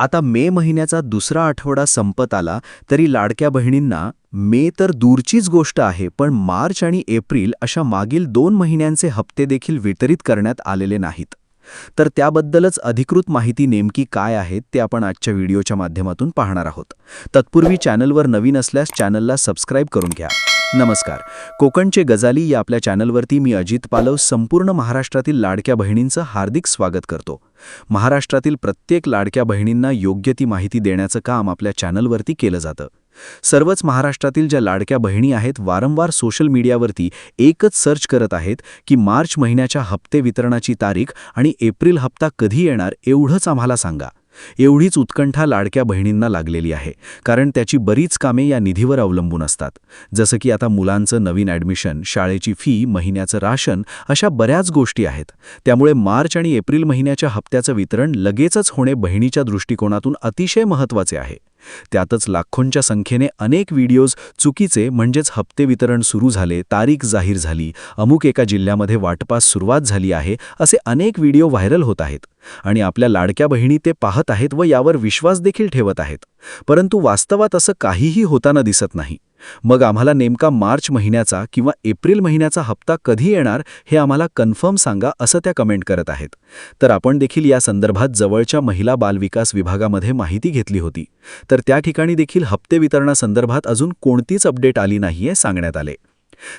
आता मे महिन्याचा दुसरा आठवडा संपत आला तरी लाडक्या बहिणींना मे तर दूरचीच गोष्ट आहे, पण मार्च आणि एप्रिल अशा मागील 2 महिन्यांचे हप्ते देखील वितरित करण्यात आलेले नाहीत. तर त्याबद्दलच अधिकृत माहिती नेमकी काय आहे ते आपण आजच्या व्हिडिओच्या माध्यमातून पाहणार आहोत. तत्पूर्वी चॅनलवर नवीन असल्यास चॅनलला सबस्क्राईब करून घ्या. नमस्कार. कोकणचे गजाली या आपल्या चॅनलवरती मी अजित पालव संपूर्ण महाराष्ट्रातील लाडक्या बहिणींचं हार्दिक स्वागत करतो. महाराष्ट्रातील प्रत्येक लाडक्या बहिणींना योग्य ती माहिती देण्याचं काम आपल्या चॅनलवरती केलं जातं. सर्वच महाराष्ट्रातील ज्या लाडक्या बहिणी आहेत वारंवार सोशल मीडियावरती एकच सर्च करत आहेत की मार्च महिन्याच्या हप्ते वितरणाची तारीख आणि एप्रिल हप्ता कधी येणार एवढंच आम्हाला सांगा. एवढीच उत्कंठा लाडक्या बहिणींना लागलेली आहे, कारण त्याची बरीच कामे या निधीवर अवलंबून असतात. जसं की आता मुलांचं नवीन ॲडमिशन, शाळेची फी, महिन्याचं राशन अशा बऱ्याच गोष्टी आहेत. त्यामुळे मार्च आणि एप्रिल महिन्याच्या हप्त्याचं वितरण लगेचच होणे बहिणीच्या दृष्टिकोनातून अतिशय महत्त्वाचे आहे. त्यातच लाखोंच्या संख्येने अनेक व्हिडिओज चुकीचे म्हणजेच हप्ते वितरण सुरू झाले, तारीख जाहीर झाली, अमुक एका जिल्ह्यामध्ये वाटपास सुरुवात झाली आहे असे अनेक व्हिडिओ व्हायरल होत आहेत आणि आपल्या लाडक्या बहिणी ते पाहत आहेत व यावर विश्वास देखील ठेवत आहेत. परंतु वास्तवात असं काहीही होताना दिसत नाही. मग आम्हाला नेमका मार्च महिन्याचा किंवा एप्रिल महिन्याचा हप्ता कधी येणार हे आम्हाला कन्फर्म सांगा असं त्या कमेंट करत आहेत. तर आपण देखील या संदर्भात जवळच्या महिला बालविकास विभागामध्ये माहिती घेतली होती. तर त्या ठिकाणी देखील हप्ते वितरणासंदर्भात अजून कोणतीच अपडेट आली नाहीये सांगण्यात आले.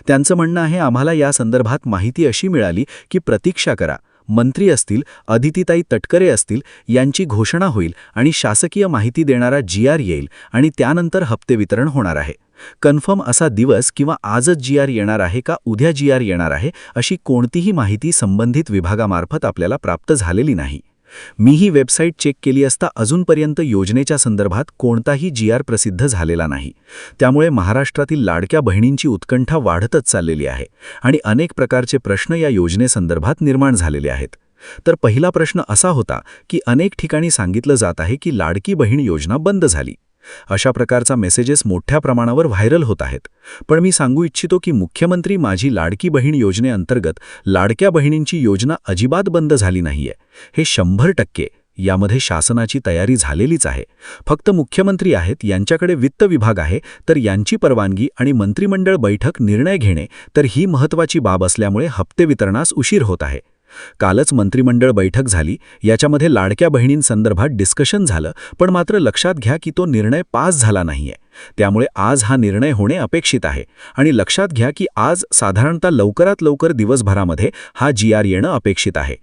त्यांचं म्हणणं आहे, आम्हाला या संदर्भात माहिती अशी मिळाली की प्रतीक्षा करा. मंत्री असतील, अदितीताई तटकरे असतील यांची घोषणा होईल आणि शासकीय माहिती देणारा GR येईल आणि त्यानंतर हप्ते वितरण होणार आहे. कन्फर्म असा दिवस किंवा आजच GR येणार आहे का उद्या GR येणार आहे अशी कोणतीही माहिती संबंधित विभागामार्फत आपल्याला प्राप्त झालेली नाही. मी ही वेबसाईट चेक केली असता अजूनपर्यंत योजनेच्या संदर्भात कोणताही GR प्रसिद्ध झालेला नाही. त्यामुळे महाराष्ट्रातील लाडक्या बहिणींची उत्कंठा वाढतच चाललेली आहे आणि अनेक प्रकारचे प्रश्न या योजनेसंदर्भात निर्माण झालेले आहेत. तर पहिला प्रश्न असा होता की अनेक ठिकाणी सांगितलं जात आहे की लाडकी बहीण योजना बंद झाली. अशा प्रकारचा मेसेजेस मोठ्या प्रमाणावर व्हायरल होत आहेत. पण मी सांगू इच्छितो की मुख्यमंत्री माझी लाडकी बहीण योजनेअंतर्गत लाडक्या बहिणींची योजना अजिबात बंद झाली नाहीये. हे 100% यामध्ये शासनाची तयारी झालेलीच आहे. फक्त मुख्यमंत्री आहेत, यांच्याकडे वित्त विभाग आहे, तर यांची परवानगी आणि मंत्रिमंडळ बैठक निर्णय घेणे तर ही महत्त्वाची बाब असल्यामुळे हप्ते वितरणास उशीर होत आहे. कालच मंत्रिमंडळ बैठक झाली, याच्यामध्ये लाडक्या बहिणींसंदर्भात डिस्कशन झालं, पण मात्र लक्षात घ्या की तो निर्णय पास झाला नाहीये. त्यामुळे आज हा निर्णय होणे अपेक्षित आहे आणि लक्षात घ्या की आज साधारणतः लवकरात लवकर दिवसभरामध्ये हा GR येणं अपेक्षित आहे.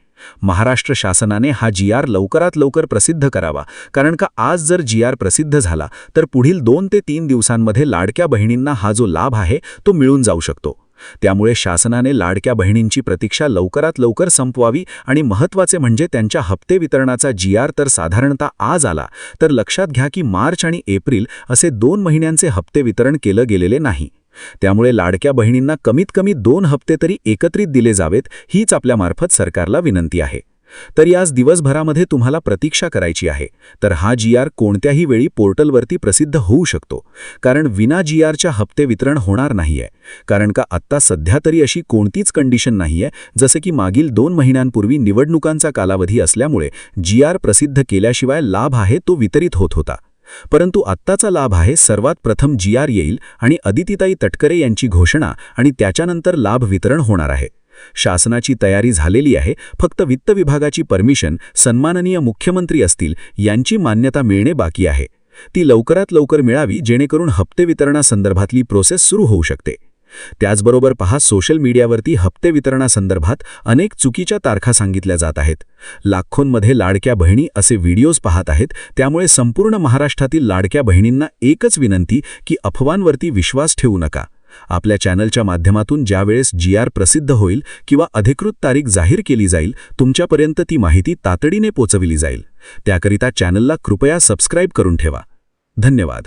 महाराष्ट्र शासनाने हा GR लवकरात लवकर प्रसिद्ध करावा, कारण का आज जर GR प्रसिद्ध झाला तर पुढील 2 ते 3 दिवसांमध्ये लाडक्या बहिणींना हा जो लाभ आहे तो मिळून जाऊ शकतो. त्यामुळे शासनाने लाडक्या बहिणींची प्रतीक्षा लवकरात लवकर संपवावी आणि महत्त्वाचे म्हणजे त्यांच्या हप्ते वितरणाचा GR तर साधारणतः आज आला, तर लक्षात घ्या की मार्च आणि एप्रिल असे 2 महिन्यांचे हप्ते वितरण केलं गेलेले नाही. त्यामुळे लाडक्या बहिणींना कमीत कमी 2 हप्ते तरी एकत्रित दिले जावेत, हीच आपल्यामार्फत सरकारला विनंती आहे. तर याच दिवसभरामध्ये तुम्हाला प्रतीक्षा करायची आहे. तर हा GR कोणत्याही वेळी पोर्टलवरती प्रसिद्ध होऊ शकतो, कारण विना GRच्या हप्ते वितरण होणार नाहीये. कारण का आत्ता सध्या तरी अशी कोणतीच कंडिशन नाहीये, जसं की मागील 2 महिन्यांपूर्वी निवडणुकांचा कालावधी असल्यामुळे GR प्रसिद्ध केल्याशिवाय लाभ आहे तो वितरित होत होता. परंतु आत्ताचा लाभ आहे सर्वात प्रथम GR येईल आणि अदितीताई तटकरे यांची घोषणा आणि त्याच्यानंतर लाभ वितरण होणार आहे. शासनाची तयारी झालेली आहे, फक्त वित्त विभागाची परमिशन सन्माननीय मुख्यमंत्री असतील यांची मान्यता मिळणे बाकी आहे. ती लवकरात लवकर मिळावी जेणेकरून हप्ते वितरणासंदर्भातली प्रोसेस सुरू होऊ शकते. त्याचबरोबर पहा, सोशल मीडियावरती हप्ते वितरणासंदर्भात अनेक चुकीच्या तारखा सांगितल्या जात आहेत. लाखोंमध्ये लाडक्या बहिणी असे व्हिडिओज पाहत आहेत. त्यामुळे संपूर्ण महाराष्ट्रातील लाडक्या बहिणींना एकच विनंती की अफवांवरती विश्वास ठेवू नका. आपल्या चॅनलच्या माध्यमातून ज्यावेळेस GR प्रसिद्ध होईल किंवा अधिकृत तारीख जाहीर केली जाईल, तुमच्यापर्यंत ती माहिती तातडीने पोचविली जाईल. त्याकरिता चॅनलला कृपया सबस्क्राईब करून ठेवा. धन्यवाद.